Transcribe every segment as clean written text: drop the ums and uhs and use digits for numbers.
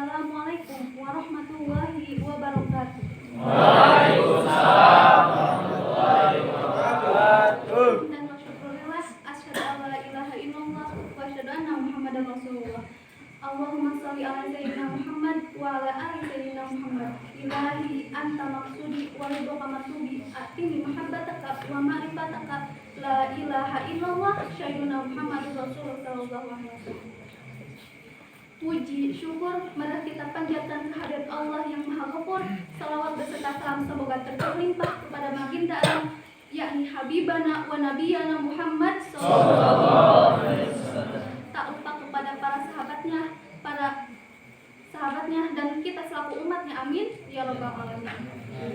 Assalamualaikum warahmatullahi wabarakatuh. Waalaikumsalam warahmatullahi wabarakatuh. Dan wasyukurillah asyhadu an la ilaha illallah wa asyhadu anna Muhammadar Rasulullah. Allahumma sholli ala sayyidina Muhammad wa ala ali sayyidina Muhammad. Ilahi anta maksudi wa ridhoka matubi atini mahabbataka wa ma'rifataka la ilaha illallah sayyidina Muhammadur Rasulullah sallallahu alaihi wasallam. Puji, syukur, mari kita panjatkan kehadirat Allah yang Maha Ghafur. Salawat beserta salam semoga terlimpah kepada baginda alam, yakni Habibana wa Nabiyana Muhammad sallallahu alaihi wasallam. Tak lupa kepada para sahabatnya dan kita selaku umatnya, amin ya rabbal alamin.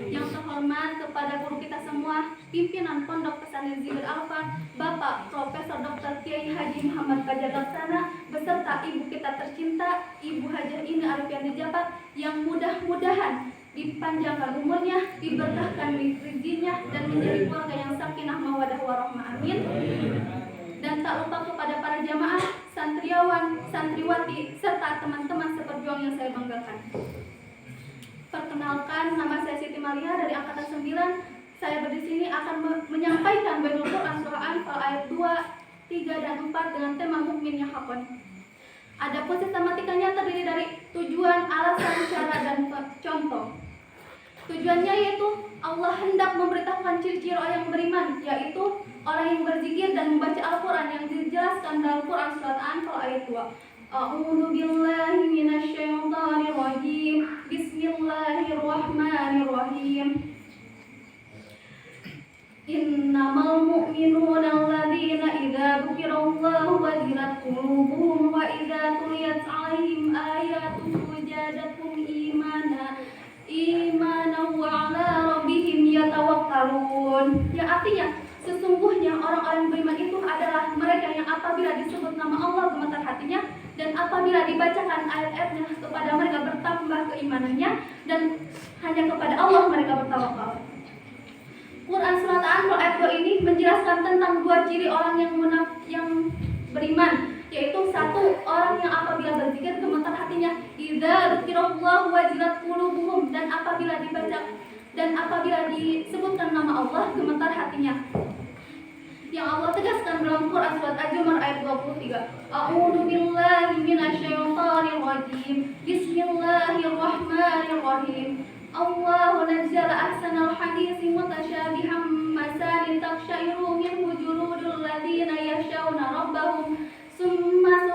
Yang terhormat kepada guru kita semua, pimpinan Pondok Pesantren Zikir Alfa, Bapak Profesor Dr. Kiai Haji Muhammad Fajar Laksana, beserta ibu kita tercinta, Ibu Hajah Ine Arifian Jabat, yang mudah-mudahan dipanjangkan umurnya, diberkahkan rezekinya, dan menjadi keluarga yang sakinah mawadah warahmah, amin. Dan tak lupa kepada para jamaah, santriawan, santriwati, serta teman-teman seperjuang yang saya banggakan. Perkenalkan, nama saya Siti Maria dari angkatan 9. Saya di sini akan menyampaikan Baitul Quran surah Anfal ayat 2, 3 dan 4 dengan tema mukmin yang hakon. Adapun sistematikanya terdiri dari tujuan, alasan, cara dan contoh. Tujuannya yaitu Allah hendak memberitahukan ciri-ciri orang yang beriman, yaitu orang yang berzikir dan membaca Al-Quran yang dijelaskan dalam Quran surat Anfal ayat 2. A'udzu billahi minasyaitonir rajim. Bismillahirrahmanirrahim. Innamal mu'minuna alladzina idza dzukirallahu wajilat qulubuhum wa idza tuliyat 'alaihim ayatuhu zadatuhum imana wa 'ala rabbihim yatawakkalun. Yang artinya sesungguhnya orang-orang beriman itu adalah mereka yang apabila disebut nama Allah gemetar hatinya, dan apabila dibacakan ayat-ayatnya kepada mereka bertambah keimanannya, dan hanya kepada Allah mereka bertawakal. Quran surat An-Nur ayat 2 ini menjelaskan tentang dua ciri orang yang beriman, yaitu satu, orang yang apabila berzikir gemetar hatinya, idza dzukirallahu wajilat qulubuhum, dan apabila disebutkan nama Allah gemetar hatinya. Yang Allah tegaskan dalam Quran surat Az-Zumar ayat 23. A'udzu billahi minasyaitonir rajim. Bismillahirrahmanirrahim. Allahu nazzala ahsanal haditsi mutasyabihan masalin taqshairu minhu juludul ladzina yakhshawna rabbahum summa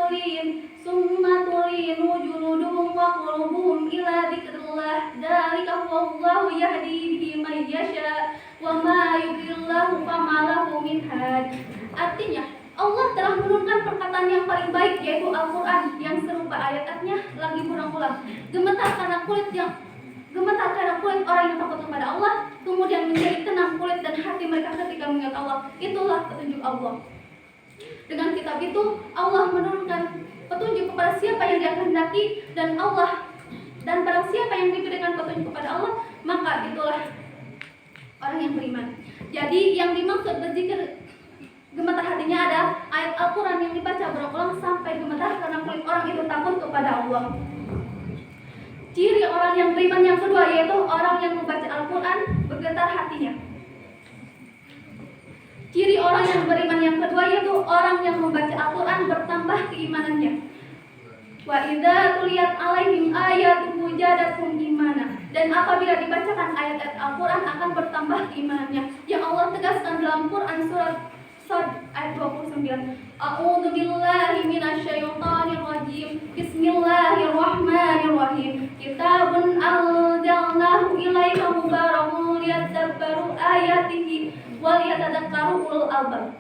tulinu juluduhum wa qulubuhum ila dzikrillah dzalika wallahu yahdi bihi may yasha wa ma yudlillahu fama lahu min had. Artinya, Allah telah menurunkan perkataan yang paling baik, yaitu Al-Quran, yang serupa ayat-ayatnya lagi berulang-ulang. Gemetar karena kulit orang yang takut kepada Allah, kemudian menjadi tenang kulit dan hati mereka ketika mengingat Allah. Itulah petunjuk Allah. Dengan kitab itu, Allah menurunkan petunjuk kepada siapa yang Dia kehendaki, dan barang siapa yang diberikan petunjuk kepada Allah, maka itulah orang yang beriman. Jadi yang dimaksud berzikir gemetar hatinya ada ayat Al-Quran yang dibaca berulang sampai gemetar karena kulit orang itu takut kepada Allah. Ciri orang yang beriman yang kedua yaitu orang yang membaca Al-Quran bergetar hatinya. Ciri orang yang beriman yang kedua yaitu orang yang membaca Al-Quran bertambah keimanannya. Wa idza tuliyat 'alaihim ayatuhu zadatuhum imana. Dan apabila dibacakan ayat-ayat Al-Quran akan bertambah keimanannya. Yang Allah tegaskan dalam Quran surat Sad ayat 29. A'udzu billahi minasyaitonir rajim. Bismillahirrahmanirrahim. Kitabun anzalnahu ilaika mubarakun liyadabbaru ayatihi wa liyatadakkaru ulul albab.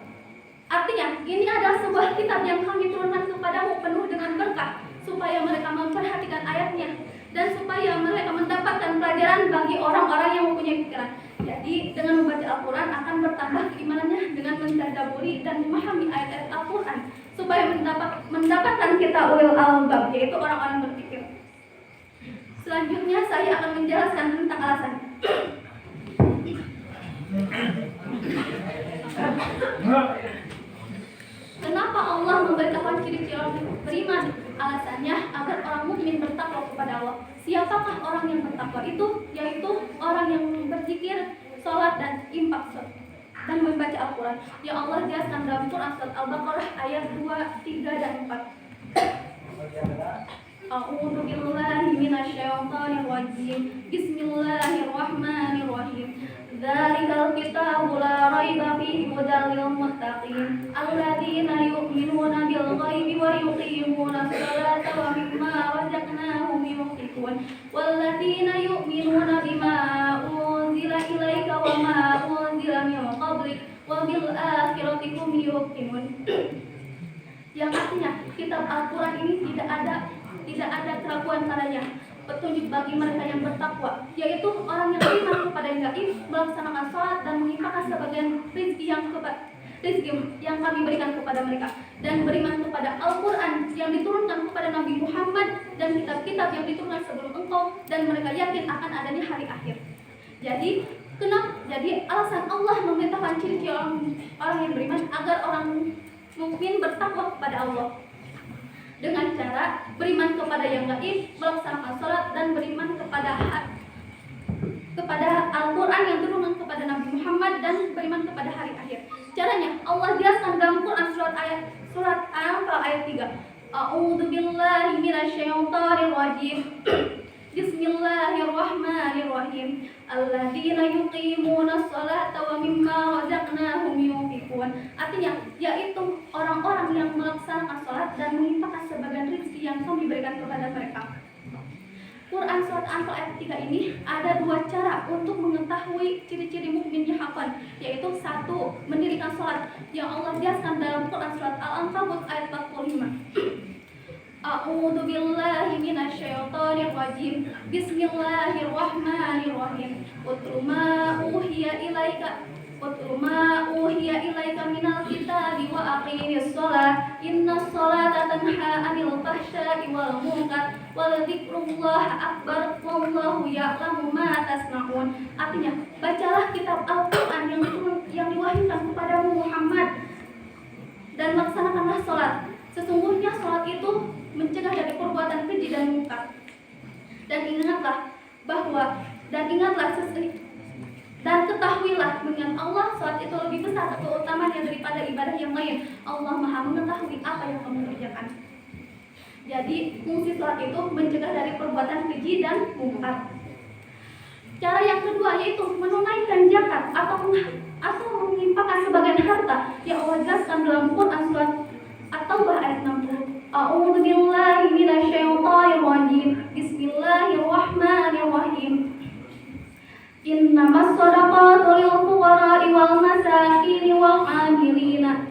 Artinya, ini adalah sebuah kitab yang kami turunkan kepadamu penuh dengan berkah, supaya mereka memperhatikan ayatnya dan supaya mereka mendapatkan pelajaran bagi orang-orang yang mempunyai pikiran. Jadi dengan membaca Al-Quran akan bertambah keimanannya dengan mentadaburi dan memahami ayat-ayat Al-Quran supaya mendapatkan kita ulul albab, yaitu orang-orang berpikir. Selanjutnya saya akan menjelaskan tentang alasan. Kenapa Allah memberitahukan ciri-ciri orang beriman Alasannya agar orang mukmin bertakwa kepada Allah. Siapakah orang yang bertakwa itu? Yaitu orang yang berzikir, sholat dan infak dan membaca Al-Quran. Yang Allah jelaskan dalam Quran surat Al-Baqarah ayat 2, 3 dan 4. A'udzu billahi minasyaitonir rajim. Bismillahirrahmanirrahim. Dzalikal kitabu la raiba fihi hudal lil muttaqin alladzina yu'minuna bil ghaibi wa yuqimuna sholata wa mimma razaqnahum yunfiqun walladzina yu'minuna bima unzila ilaika wa ma unzila min qablik wa bil akhirati hum yuqinun. Yang artinya kitab Al-Quran ini tidak ada keraguan padanya, petunjuk bagi mereka yang bertakwa, yaitu orang yang beriman kepada yang gaib, melaksanakan sholat dan menginfakkan sebagian rezeki yang kami berikan kepada mereka, dan beriman kepada Al-Quran yang diturunkan kepada Nabi Muhammad dan kitab-kitab yang diturunkan sebelum engkau, dan mereka yakin akan adanya hari akhir. Jadi alasan Allah memerintahkan ciri-ciri orang yang beriman agar orang mukmin bertakwa kepada Allah dengan cara beriman kepada yang gaib, melaksanakan sholat dan beriman kepada Al-Quran yang turun kepada Nabi Muhammad dan beriman kepada hari akhir. Caranya Allah jelaskan dalam Quran surat Al-Anfal ayat 3. A'udzu billahi minasyaitonir rajim. Bismillahirrahmanirrahim. Alladzina yuqimuna sholata wa mimma razaqnahum yunfiqun. Artinya yaitu orang-orang yang melaksanakan sholat dan menginfakkan sebagian rezeki yang kami berikan kepada mereka. Quran surat Al-Anfal ayat 3 ini ada dua cara untuk mengetahui ciri-ciri mukminnya haqqan, yaitu satu, mendirikan sholat yang Allah jelaskan dalam Quran surat Al-Ankabut ayat 45. A'udzu billahi minasyaitonir rajim. Bismillahirrahmanirrahim. Utlu ma uhiya ilaika minal kitabi wa aqimis shalah. Innas sholata tanha 'anil fahsya'i wal munkar wa dzikrullahi akbar wallahu ya'lamu ma tasna'un. Artinya, bacalah kitab Al-Qur'an yang diwahyukan kepadamu Muhammad dan laksanakanlah sholat. Sesungguhnya sholat itu mencegah dari perbuatan keji dan munkar. Dan ketahuilah mengingat Allah, sholat itu lebih besar keutamaannya daripada ibadah yang lain. Allah Maha mengetahui apa yang kamu kerjakan. Jadi fungsi sholat itu mencegah dari perbuatan keji dan munkar. Cara yang kedua yaitu menunaikan zakat atau menginfakkan sebagian harta yang Allah jelaskan dalam Quran surat At-Taubah ayat 60. A'udzu billahi minasyaitonir rajim. Bismillahirrahmanirrahim. Innamas shadaqatu lil fuqara'i wal masakin wal 'amilina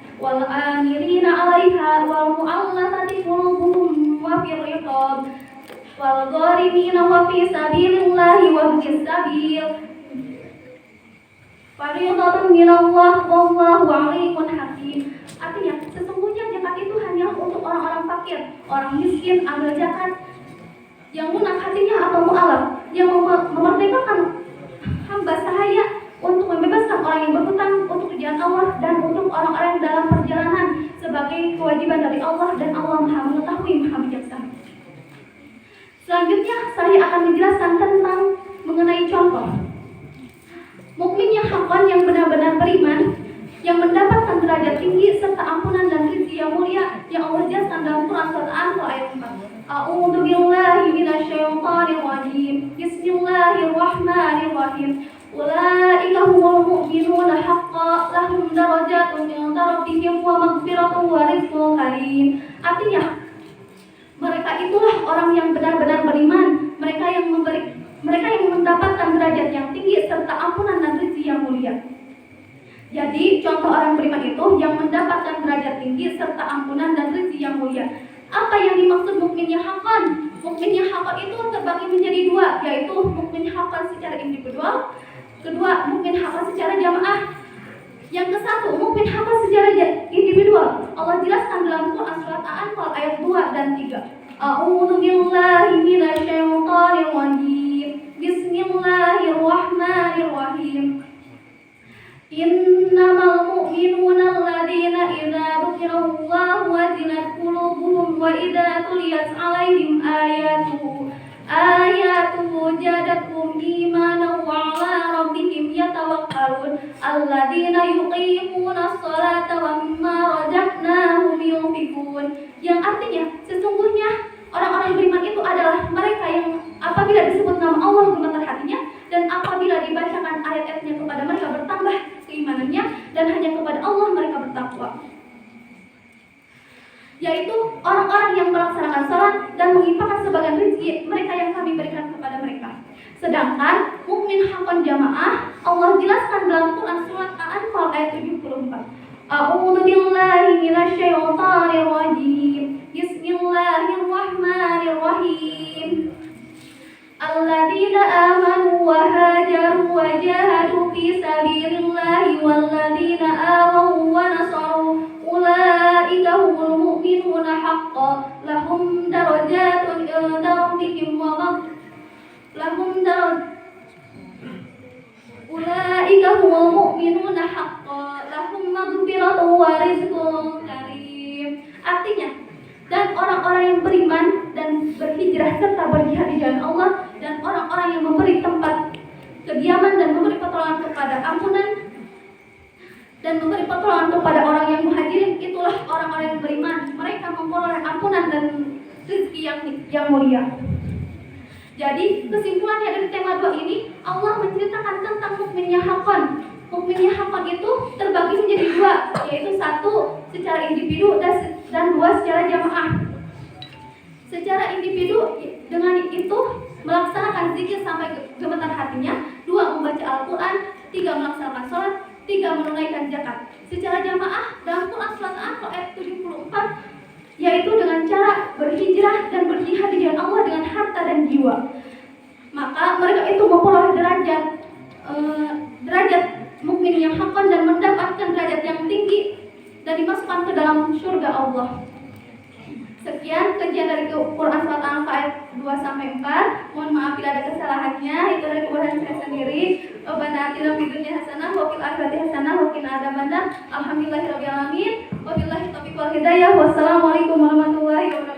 'alaiha wal mu'allafati qulubuhum wa fir riqab wal gharimina wa fi sabilillahi wa bis sabil. Fariidatan minallah wallahu 'alimun hakim. Artinya, sesungguhnya zakat itu hanya untuk orang-orang fakir, orang miskin. Ambil zakat yang lunak hatinya atau mu'alaf, yang memerdekakan hamba sahaya, untuk membebaskan orang yang berhutang untuk jalan Allah, dan untuk orang-orang dalam perjalanan sebagai kewajiban dari Allah, dan Allah Maha mengetahui, Maha bijaksana. Selanjutnya saya akan menjelaskan tentang mengenai contoh mukmin yang haqqan, yang benar-benar beriman, yang mendapatkan derajat tinggi serta ampunan dan rizki yang mulia yang Allah jelaskan dalam Quran surat Al-Anfal ayat 4. A'udzu billahi minasyaitonir rajim. Bismillahirrahmanirrahim. Ulaika humul mu'minuna haqqan lahum darajatun 'inda rabbihim wa maghfiratun wa rizqun karim. Artinya, mereka itulah orang yang benar-benar beriman, mereka yang mendapatkan derajat yang tinggi serta ampunan dan rizki yang mulia. Jadi contoh orang beriman itu yang mendapatkan derajat tinggi serta ampunan dan rezeki yang mulia. Apa yang dimaksud mukminnya haqqan? Mukminnya haqqan itu terbagi menjadi dua, yaitu mukmin haqqan secara individual, kedua mukmin haqqan secara jamaah. Yang kesatu mukmin haqqan secara individual. Allah jelaskan dalam Quran surat Al-Anfal ayat 2 dan 3. A'udzu billahi minasyaitonir rajim. Bismillahirrahmanirrahim. Innamal mu'minuna alladzina idza dzukirallahu wajilat qulubuhum wa idza tuliyat alladzina yuqimuna sholata wa mimma razaqnahum yunfiqun. Yang artinya sesungguhnya orang-orang beriman itu adalah mereka yang apabila disebut nama Allah gemetar hatinya, dan apabila dibacakan ayat-ayatnya kepada mereka bertambah keimanannya, dan hanya kepada Allah mereka bertakwa. Yaitu orang-orang yang melaksanakan salat dan menginfakkan sebagian rezeki mereka yang kami berikan kepada mereka. Sedangkan mukmin haqqan jamaah Allah jelaskan dalam Quran surat Al-Anfal ayat 74. A'udzu billahi minasyaitonir rajim. Bismillahirrahmanirrahim. Alladzina amanu wa hajaru wa jahadu fi sabilillahi walladzina awaw wa nasaru ulaika humul mu'minuna haqqan lahum darajatun 'inda rabbihim wa ulaika humul mu'minuna haqqan lahum maghfiratun wa rizqun karim. Artinya, dan orang-orang yang beriman dan berhijrah serta berjihad di jalan Allah, dan orang-orang yang memberi tempat kediaman dan memberi pertolongan kepada ampunan dan memberi pertolongan kepada orang yang muhajirin, itulah orang-orang yang beriman. Mereka memperoleh ampunan dan rezeki yang mulia. Jadi kesimpulannya dari tema 2 ini, Allah menceritakan tentang mukminnya haqqan. Mukminnya haqqan itu terbagi menjadi 2, yaitu 1 secara individu dan 2 secara jamaah. Secara individu dengan itu melaksanakan zikir sampai gemetar hatinya, 2 membaca Al-Quran, 3 melaksanakan sholat, 3 menunaikan zakat. Secara jamaah dalam Quran surat Al-Anfal ayat 74, yaitu dengan cara berhijrah dan berjihad di jalan Allah dengan harta dan jiwa. Maka mereka itu memperoleh derajat mukmin yang haqqan dan mendapatkan derajat yang tinggi dan dimasukkan ke dalam surga Allah. Sekian kajian dari Quran surat Al-Anfal ayat 2-4. Mohon maaf bila ada kesalahannya, itu dari kebutuhan saya sendiri. Rabbana atina fid dunya hasanah wa fil akhirati hasanah wa qina adzabannar. Alhamdulillahirabbil alamin. Wabillahi taufiq wal hidayah. Wassalamualaikum warahmatullahi wabarakatuh.